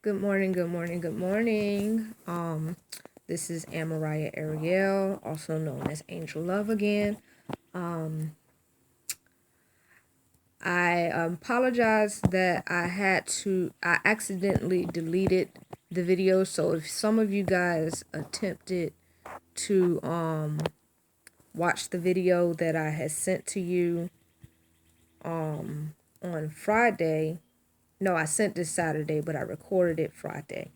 Good morning, good morning, good morning. This is Amariah Ariel, also known as Angel Love again. I apologize that I accidentally deleted the video. So if some of you guys attempted to watch the video that I had sent to you on Friday, no, I sent this Saturday, but I recorded it Friday.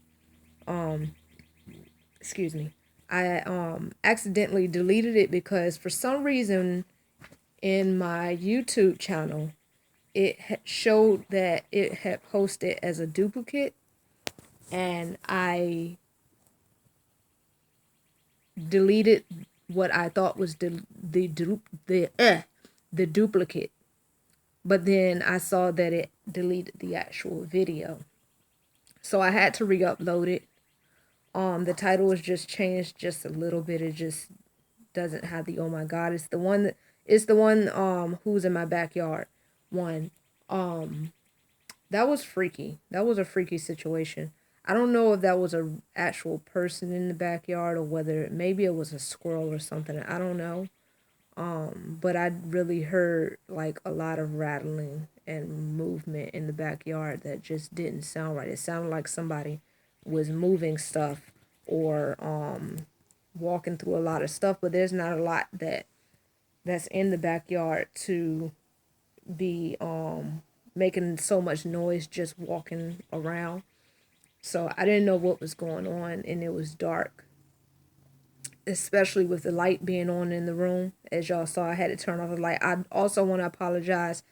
Excuse me. I accidentally deleted it because for some reason in my YouTube channel it showed that it had posted as a duplicate, and I deleted what I thought was the duplicate, but then I saw that it deleted the actual video, so I had to re-upload it. The title was just changed just a little bit. It just doesn't have the oh my god. It's the one who's in my backyard one. That was freaky. That was a freaky situation. I don't know if that was a actual person in the backyard or whether maybe it was a squirrel or something. I don't know. But I really heard like a lot of rattling and movement in the backyard that just didn't sound right. It sounded like somebody was moving stuff or walking through a lot of stuff, but there's not a lot that's in the backyard to be making so much noise just walking around. So I didn't know what was going on, and it was dark, especially with the light being on in the room. As y'all saw, I had to turn off the light. I also want to apologize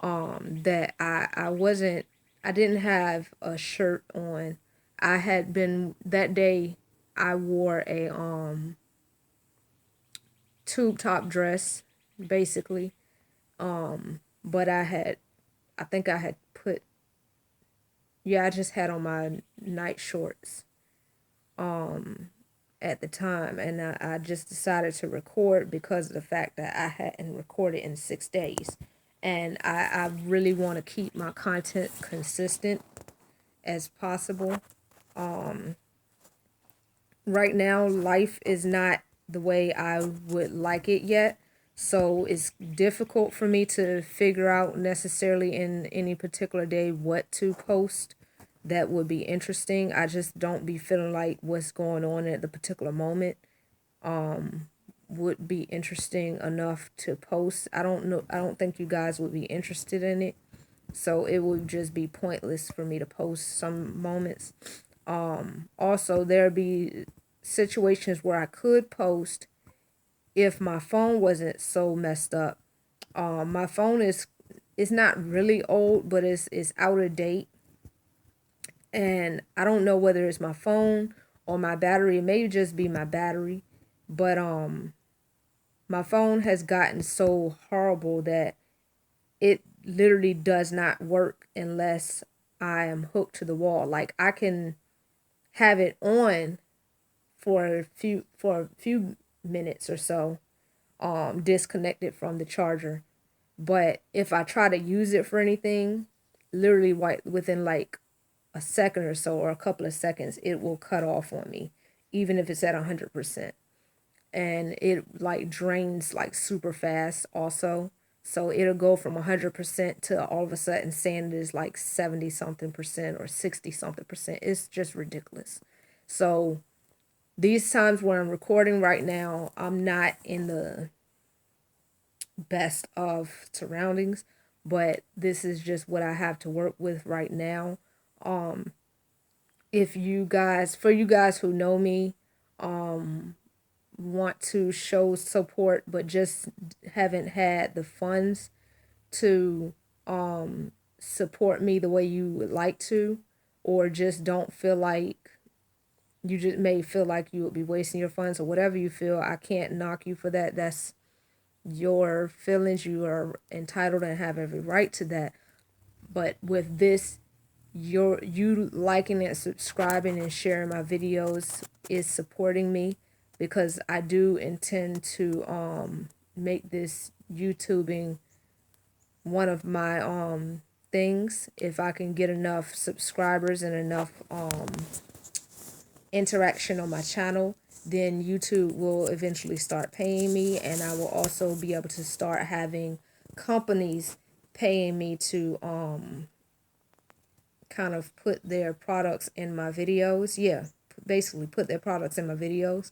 that I didn't have a shirt on. I had been that day I wore a tube top dress basically. But I think I had put, yeah, I just had on my night shorts at the time, and I just decided to record because of the fact that I hadn't recorded in 6 days. And I really want to keep my content consistent as possible. Right now, life is not the way I would like it yet. So it's difficult for me to figure out necessarily in any particular day what to post that would be interesting. I just don't be feeling like what's going on at the particular moment would be interesting enough to post. I don't know. I don't think you guys would be interested in it. So it would just be pointless for me to post some moments. Also, there'd be situations where I could post if my phone wasn't so messed up. My phone is not really old, but it's out of date, and I don't know whether it's my phone or my battery. It may just be my battery, but my phone has gotten so horrible that it literally does not work unless I am hooked to the wall. Like I can have it on for a few minutes or so, disconnected from the charger. But if I try to use it for anything, literally within like a second or so or a couple of seconds, it will cut off on me, even if it's at 100%. And it like drains like super fast also. So it'll go from 100% to all of a sudden saying it is like 70 something percent or 60 something percent. It's just ridiculous. So these times where I'm recording right now, I'm not in the best of surroundings, but this is just what I have to work with right now. If you guys, for you guys who know me, want to show support but just haven't had the funds to support me the way you would like to, or just don't feel like, you just may feel like you would be wasting your funds or whatever you feel, I can't knock you for that. That's your feelings. You are entitled and have every right to that. But with this, you liking and subscribing and sharing my videos is supporting me, because I do intend to make this YouTubing one of my things. If I can get enough subscribers and enough interaction on my channel, then YouTube will eventually start paying me, and I will also be able to start having companies paying me to kind of put their products in my videos. Yeah, basically put their products in my videos.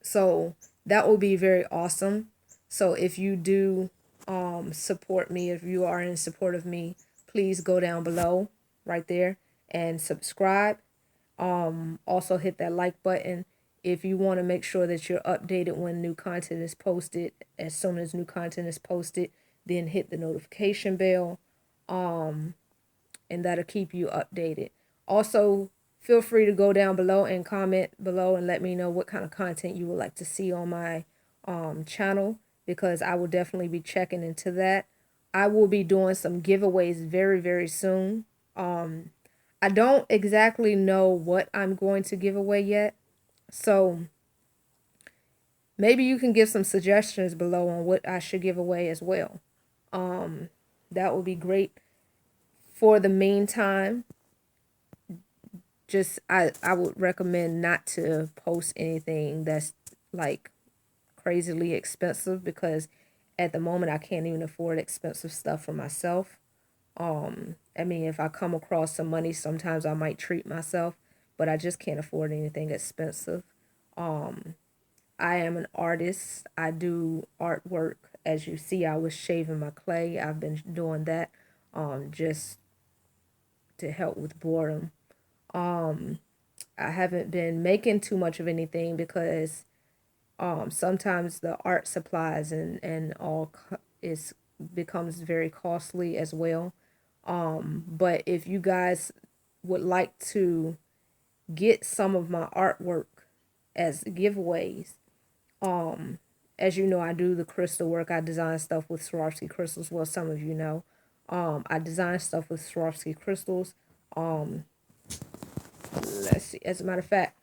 So that will be very awesome. So if you do support me, if you are in support of me, please go down below right there and subscribe. Also hit that like button. If you want to make sure that you're updated when new content is posted, as soon as new content is posted, then hit the notification bell, and that'll keep you updated. Also, feel free to go down below and comment below and let me know what kind of content you would like to see on my channel, because I will definitely be checking into that. I will be doing some giveaways very, very soon. I don't exactly know what I'm going to give away yet, so maybe you can give some suggestions below on what I should give away as well. That would be great. For the meantime, just I would recommend not to post anything that's like crazily expensive, because at the moment I can't even afford expensive stuff for myself. I mean, if I come across some money, sometimes I might treat myself, but I just can't afford anything expensive. I am an artist. I do artwork. As you see, I was shaving my clay. I've been doing that just to help with boredom. I haven't been making too much of anything because sometimes the art supplies and all is becomes very costly as well. But if you guys would like to get some of my artwork as giveaways, as you know, I do the crystal work. I design stuff with Swarovski crystals. Well, some of you know. I design stuff with Swarovski crystals. Let's see. As a matter of fact,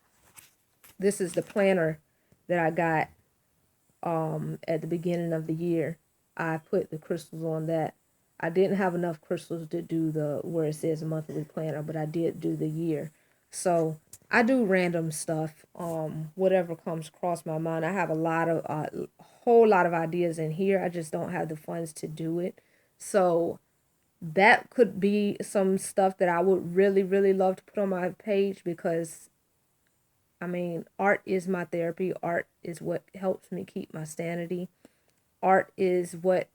this is the planner that I got at the beginning of the year. I put the crystals on that. I didn't have enough crystals to do the where it says monthly planner, but I did do the year. So I do random stuff, whatever comes across my mind. I have a whole lot of ideas in here. I just don't have the funds to do it. So that could be some stuff that I would really, really love to put on my page, because I mean, art is my therapy. Art is what helps me keep my sanity. Art is what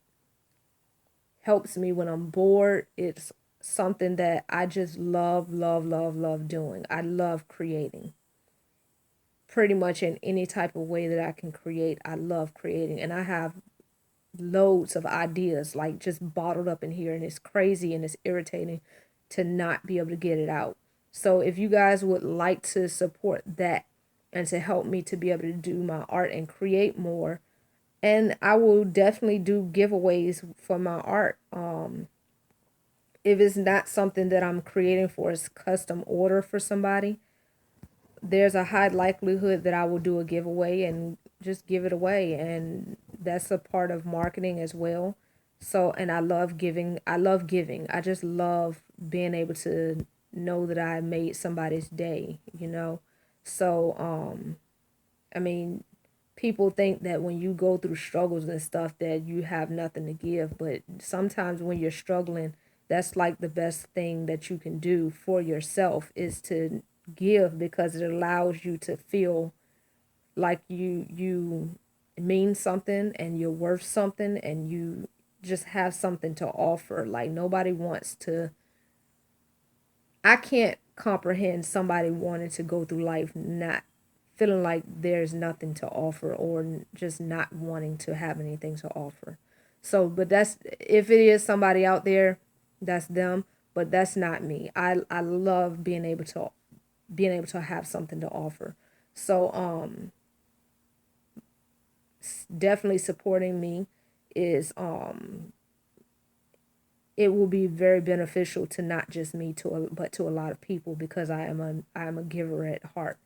helps me when I'm bored. It's something that I just love, love, love, love doing. I love creating. Pretty much in any type of way that I can create, I love creating. And I have loads of ideas like just bottled up in here, and it's crazy and it's irritating to not be able to get it out. So if you guys would like to support that and to help me to be able to do my art and create more, and I will definitely do giveaways for my art. If it's not something that I'm creating for a custom order for somebody, there's a high likelihood that I will do a giveaway and just give it away, and that's a part of marketing as well. So, and I love giving. I love giving. I just love being able to know that I made somebody's day, you know. So, I mean, people think that when you go through struggles and stuff that you have nothing to give, but sometimes when you're struggling, that's like the best thing that you can do for yourself is to give, because it allows you to feel like you mean something and you're worth something, and you just have something to offer. Like nobody wants to, I can't comprehend somebody wanting to go through life not feeling like there's nothing to offer, or just not wanting to have anything to offer. So, but that's, if it is somebody out there, that's them, but that's not me. I love being able to have something to offer. So, definitely supporting me is it will be very beneficial to not just me but to a lot of people, because I am a giver at heart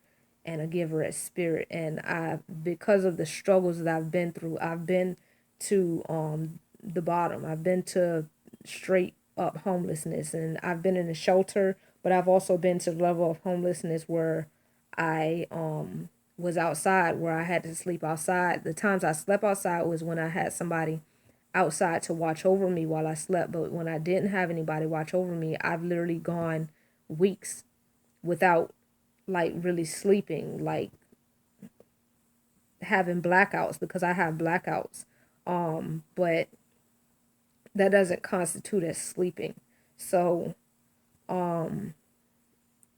and a giver at spirit, and I, because of the struggles that I've been through, I've been to the bottom. I've been to straight up homelessness. And I've been in a shelter, but I've also been to the level of homelessness where I was outside, where I had to sleep outside. The times I slept outside was when I had somebody outside to watch over me while I slept. But when I didn't have anybody watch over me, I've literally gone weeks without like really sleeping, like having blackouts, because I have blackouts. But that doesn't constitute as sleeping. So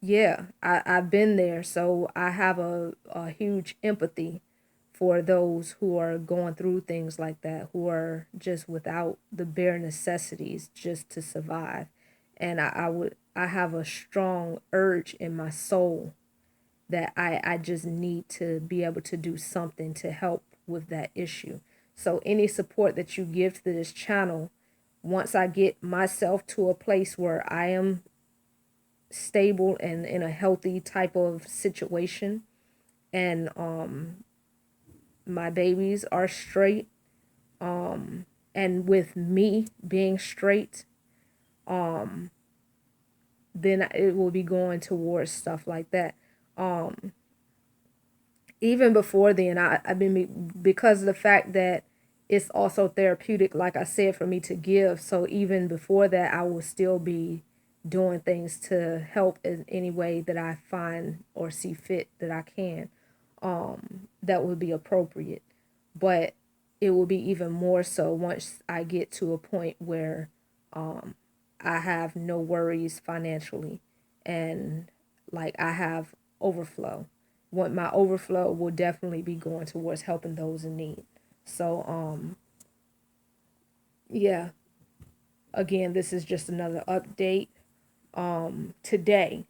yeah, I've been there. So I have a huge empathy for those who are going through things like that, who are just without the bare necessities just to survive. And I have a strong urge in my soul that I just need to be able to do something to help with that issue. So any support that you give to this channel, once I get myself to a place where I am stable and in a healthy type of situation, and my babies are straight, and with me being straight, then it will be going towards stuff like that. Even before then, I've been, because of the fact that it's also therapeutic, like I said, for me to give. So even before that, I will still be doing things to help in any way that I find or see fit that I can, that would be appropriate. But it will be even more so once I get to a point where I have no worries financially, and like I have overflow. What my overflow will definitely be going towards helping those in need. So yeah, again, this is just another update. Today,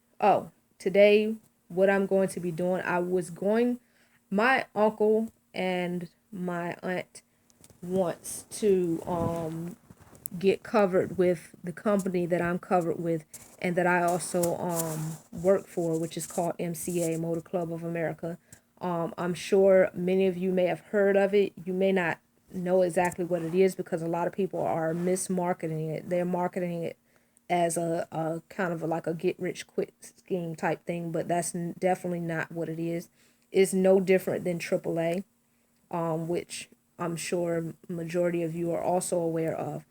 today, what I'm going to be doing, my uncle and my aunt wants to get covered with the company that I'm covered with, and that I also work for, which is called MCA, Motor Club of America. I'm sure many of you may have heard of it. You may not know exactly what it is, because a lot of people are mismarketing it. They're marketing it as a kind of like a get rich quick scheme type thing, but that's definitely not what it is. It's no different than AAA, which I'm sure majority of you are also aware of.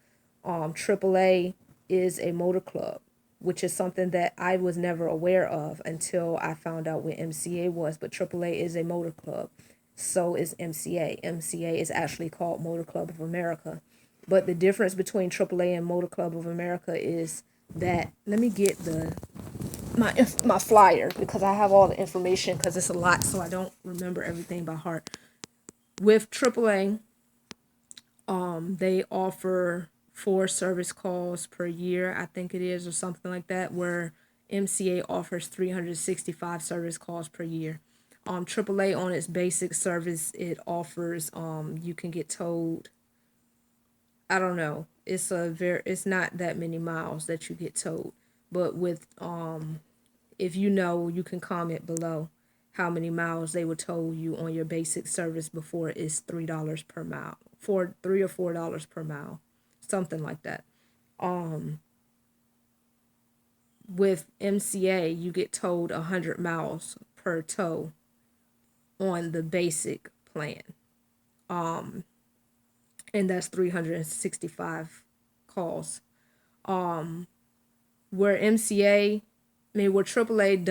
AAA is a motor club, which is something that I was never aware of until I found out what MCA was. But AAA is a motor club. So is MCA. MCA is actually called Motor Club of America. But the difference between AAA and Motor Club of America is that, let me get my flyer, because I have all the information, because it's a lot, so I don't remember everything by heart. With AAA, they offer 4 service calls per year, I think it is, or something like that, where MCA offers 365 service calls per year. AAA, on its basic service, it offers, you can get towed, I don't know, it's not that many miles that you get towed. But with if you know, you can comment below how many miles they would tow you on your basic service before it's $3 per mile, for $3 or $4 per mile, something like that. With MCA, you get towed 100 miles per tow on the basic plan, and that's 365 calls. Where MCA, I mean, where AAA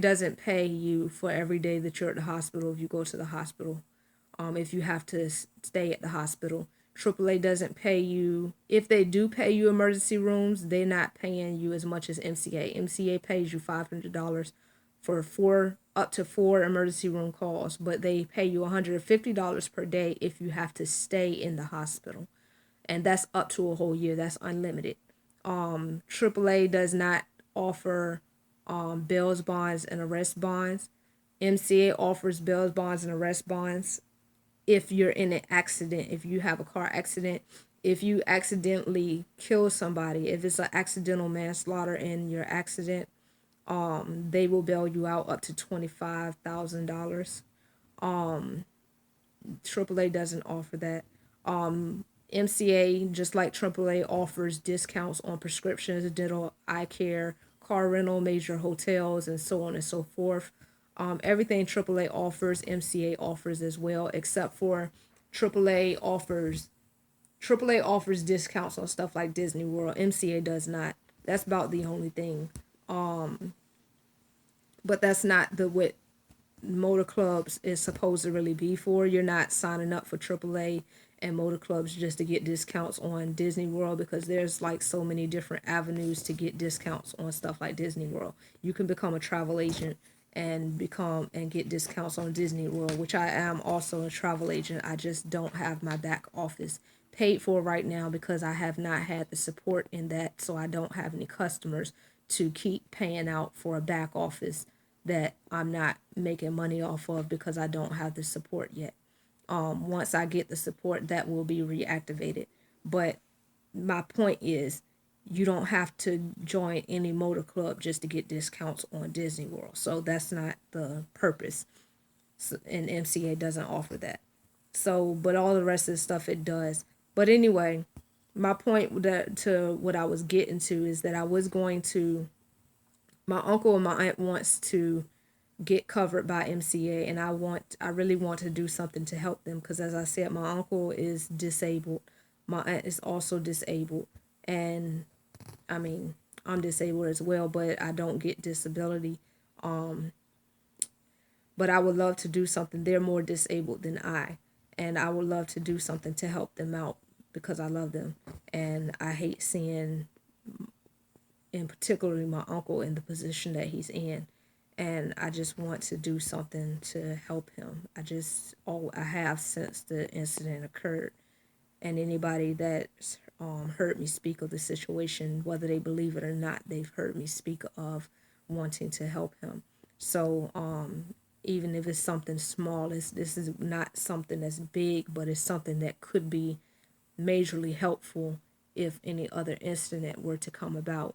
doesn't pay you for every day that you're at the hospital if you go to the hospital. If you have to stay at the hospital, AAA doesn't pay you. If they do pay you emergency rooms, they're not paying you as much as MCA. MCA pays you $500 for up to 4 emergency room calls, but they pay you $150 per day if you have to stay in the hospital, and that's up to a whole year. That's unlimited. AAA does not offer bail bonds and arrest bonds. MCA offers bail bonds and arrest bonds if you're in an accident, if you have a car accident, if you accidentally kill somebody, if it's an accidental manslaughter in your accident, they will bail you out up to $25,000. AAA doesn't offer that. MCA, just like AAA, offers discounts on prescriptions, dental, eye care, car rental, major hotels, and so on and so forth. Everything AAA offers, MCA offers as well, except for AAA offers AAA offers discounts on stuff like Disney World. MCA does not. That's about the only thing. But that's not the what motor clubs is supposed to really be for. You're not signing up for AAA and motor clubs just to get discounts on Disney World, because there's like so many different avenues to get discounts on stuff like Disney World. You can become a travel agent and get discounts on Disney World, which I am also a travel agent. I just don't have my back office paid for right now because I have not had the support in that, so I don't have any customers to keep paying out for a back office that I'm not making money off of because I don't have the support yet. Once I get the support, that will be reactivated. But my point is, you don't have to join any motor club just to get discounts on Disney World. So that's not the purpose. So, and MCA doesn't offer that. So, but all the rest of the stuff it does. But anyway, my point that to what I was getting to is that I was going to, my uncle and my aunt wants to get covered by MCA, and I really want to do something to help them, because as I said, my uncle is disabled, my aunt is also disabled, and I mean, I'm disabled as well, but I don't get disability. But I would love to do something. They're more disabled than and I would love to do something to help them out because I love them, and I hate seeing, in particularly my uncle, in the position that he's in, and I just want to do something to help him. I have since the incident occurred, and anybody that's heard me speak of the situation, whether they believe it or not, they've heard me speak of wanting to help him. So even if it's something small, this is not something that's big, but it's something that could be majorly helpful if any other incident were to come about.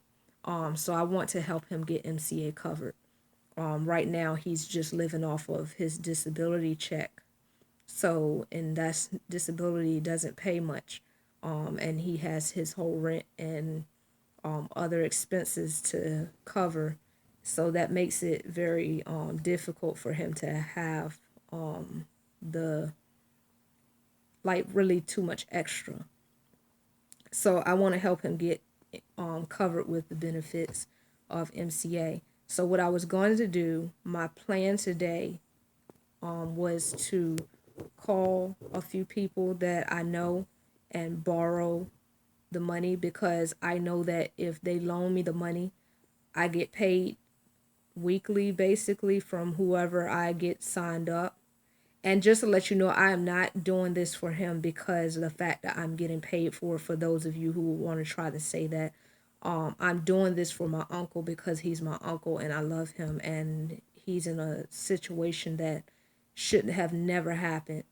So I want to help him get MCA covered. Right now, he's just living off of his disability check. So, and that's disability doesn't pay much. And he has his whole rent and other expenses to cover. So that makes it very difficult for him to have the, like, really too much extra. So I want to help him get covered with the benefits of MCA. So what I was going to do, my plan today was to call a few people that I know and borrow the money, because I know that if they loan me the money, I get paid weekly basically from whoever I get signed up. And just to let you know, I am not doing this for him because of the fact that I'm getting paid for those of you who want to try to say that. I'm doing this for my uncle because he's my uncle and I love him, and he's in a situation that shouldn't have never happened.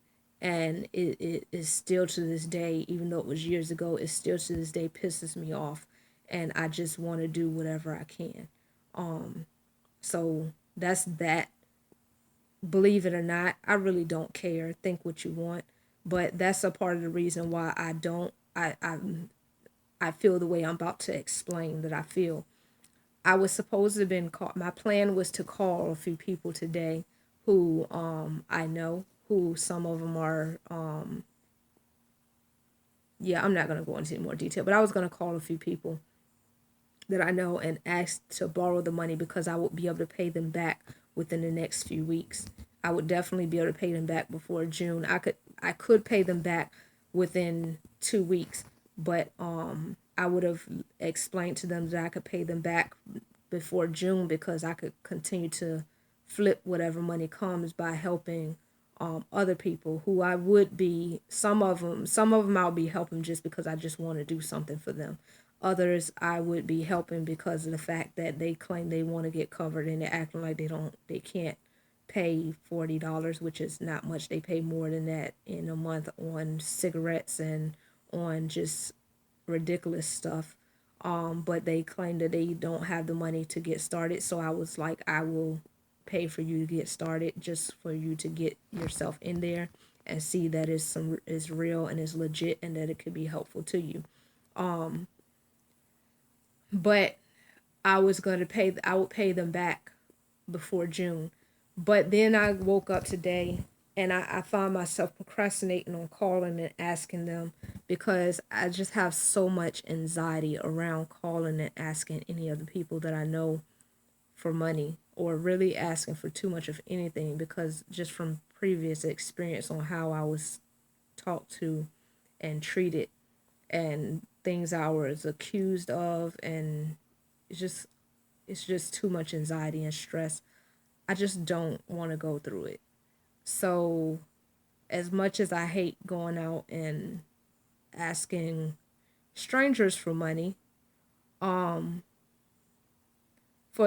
And it is still to this day, even though it was years ago, it still to this day pisses me off. And I just want to do whatever I can. So that's that. Believe it or not, I really don't care. Think what you want, but that's a part of the reason why I don't. I feel the way I'm about to explain that I feel. I was supposed to have been called. My plan was to call a few people today, who I know, who some of them are. Yeah, I'm not gonna go into any more detail, but I was gonna call a few people that I know and ask to borrow the money because I would be able to pay them back within the next few weeks. I would definitely be able to pay them back before June. I could pay them back within 2 weeks, but I would have explained to them that I could pay them back before June because I could continue to flip whatever money comes by helping other people who I would be, some of them I'll be helping just because I just want to do something for them. Others I would be helping because of the fact that they claim they want to get covered and they're acting like they can't pay $40, which is not much. They pay more than that in a month on cigarettes and on just ridiculous stuff. But they claim that they don't have the money to get started. So I was like, I will pay for you to get started just for you to get yourself in there. and see that is real and is legit and that it could be helpful to you. But I would pay them back before June. But then I woke up today and I found myself procrastinating on calling and asking them because I just have so much anxiety around calling and asking any of the people that I know for money or really asking for too much of anything, because just from previous experience on how I was talked to and treated and things I was accused of, and it's just it's just too much anxiety and stress. I just don't want to go through it. So as much as I hate going out and asking strangers for money, for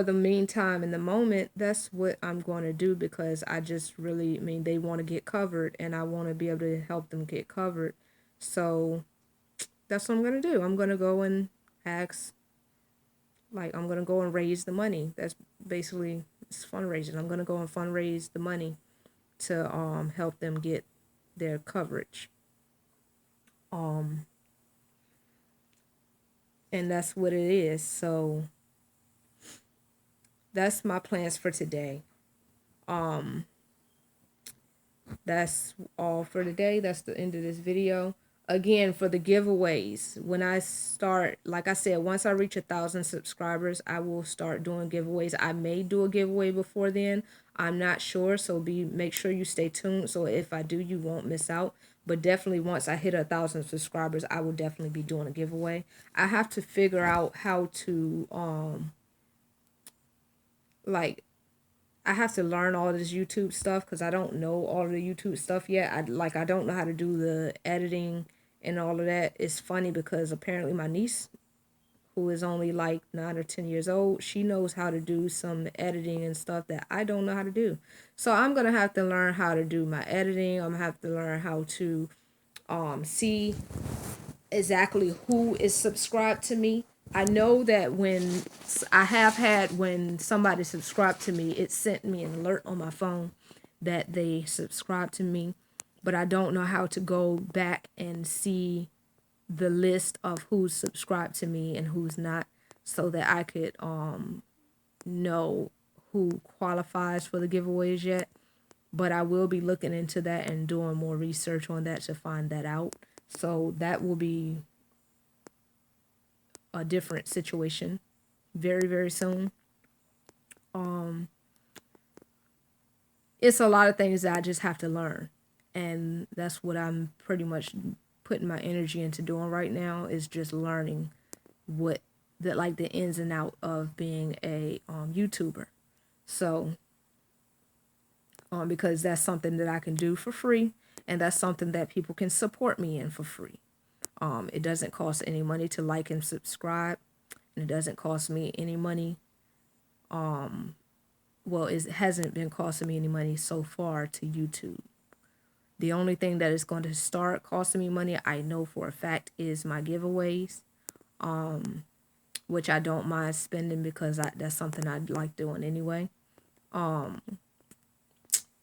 the meantime, in the moment, that's what I'm going to do, because I just really, I mean, they want to get covered and I want to be able to help them get covered. So that's what I'm going to do. I'm going to go and ask, like, I'm going to go and raise the money. That's basically, it's fundraising. I'm going to go and fundraise the money to help them get their coverage. And that's what it is. So that's my plans for today. That's all for today. That's the end of this video. Again, for the giveaways, when I start, like I said, once I reach 1,000 subscribers, I will start doing giveaways. I may do a giveaway before then. I'm not sure, so make sure you stay tuned. So if I do, you won't miss out. But definitely, once I hit 1,000 subscribers, I will definitely be doing a giveaway. I have to figure out how to like I have to learn all this YouTube stuff, because I don't know all of the YouTube stuff yet. I don't know how to do the editing and all of that. It's funny because apparently my niece, who is only like 9 or 10 years old, she knows how to do some editing and stuff that I don't know how to do. So I'm gonna have to learn how to do my editing. I'm gonna have to learn how to see exactly who is subscribed to me. I know that when somebody subscribed to me, it sent me an alert on my phone that they subscribed to me, but I don't know how to go back and see the list of who's subscribed to me and who's not, so that I could know who qualifies for the giveaways yet. But I will be looking into that and doing more research on that to find that out. So that will be a different situation very, very soon. It's a lot of things that I just have to learn. And that's what I'm pretty much putting my energy into doing right now, is just learning what the ins and out of being a YouTuber. So because that's something that I can do for free, and that's something that people can support me in for free. It doesn't cost any money to like and subscribe, and it doesn't cost me any money. Well, it hasn't been costing me any money so far to YouTube. The only thing that is going to start costing me money, I know for a fact, is my giveaways, which I don't mind spending, because that's something I like doing anyway.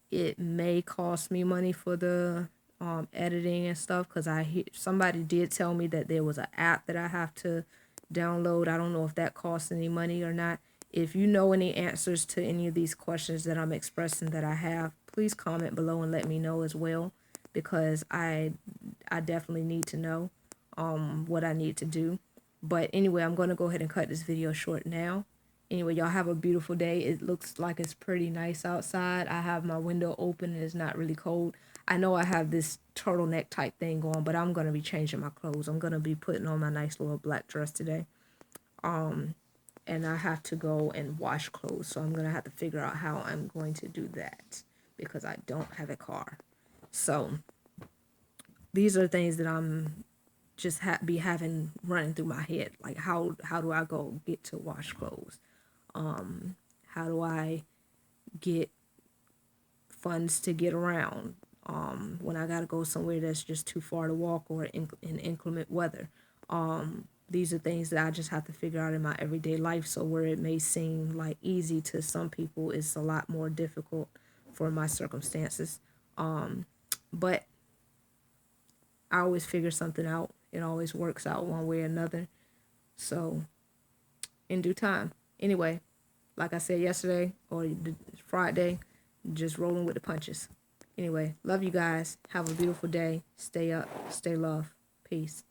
It may cost me money for the editing and stuff, because somebody did tell me that there was an app that I have to download. I don't know if that costs any money or not. If you know any answers to any of these questions that I'm expressing that I have, please comment below and let me know as well, because I definitely need to know what I need to do. But anyway, I'm going to go ahead and cut this video short now. Anyway, y'all have a beautiful day. It looks like it's pretty nice outside. I have my window open and it's not really cold. I know I have this turtleneck type thing going, but I'm going to be changing my clothes. I'm going to be putting on my nice little black dress today. And I have to go and wash clothes. So I'm going to have to figure out how I'm going to do that, because I don't have a car. So these are things that I'm just be having running through my head. Like, how do I go get to wash clothes? How do I get funds to get around when I gotta go somewhere that's just too far to walk, or in inclement weather? These are things that I just have to figure out in my everyday life. So where it may seem like easy to some people, it's a lot more difficult for my circumstances. But I always figure something out. It always works out one way or another. So in due time. Anyway, like I said yesterday or Friday, just rolling with the punches. Anyway, love you guys. Have a beautiful day. Stay up. Stay love. Peace.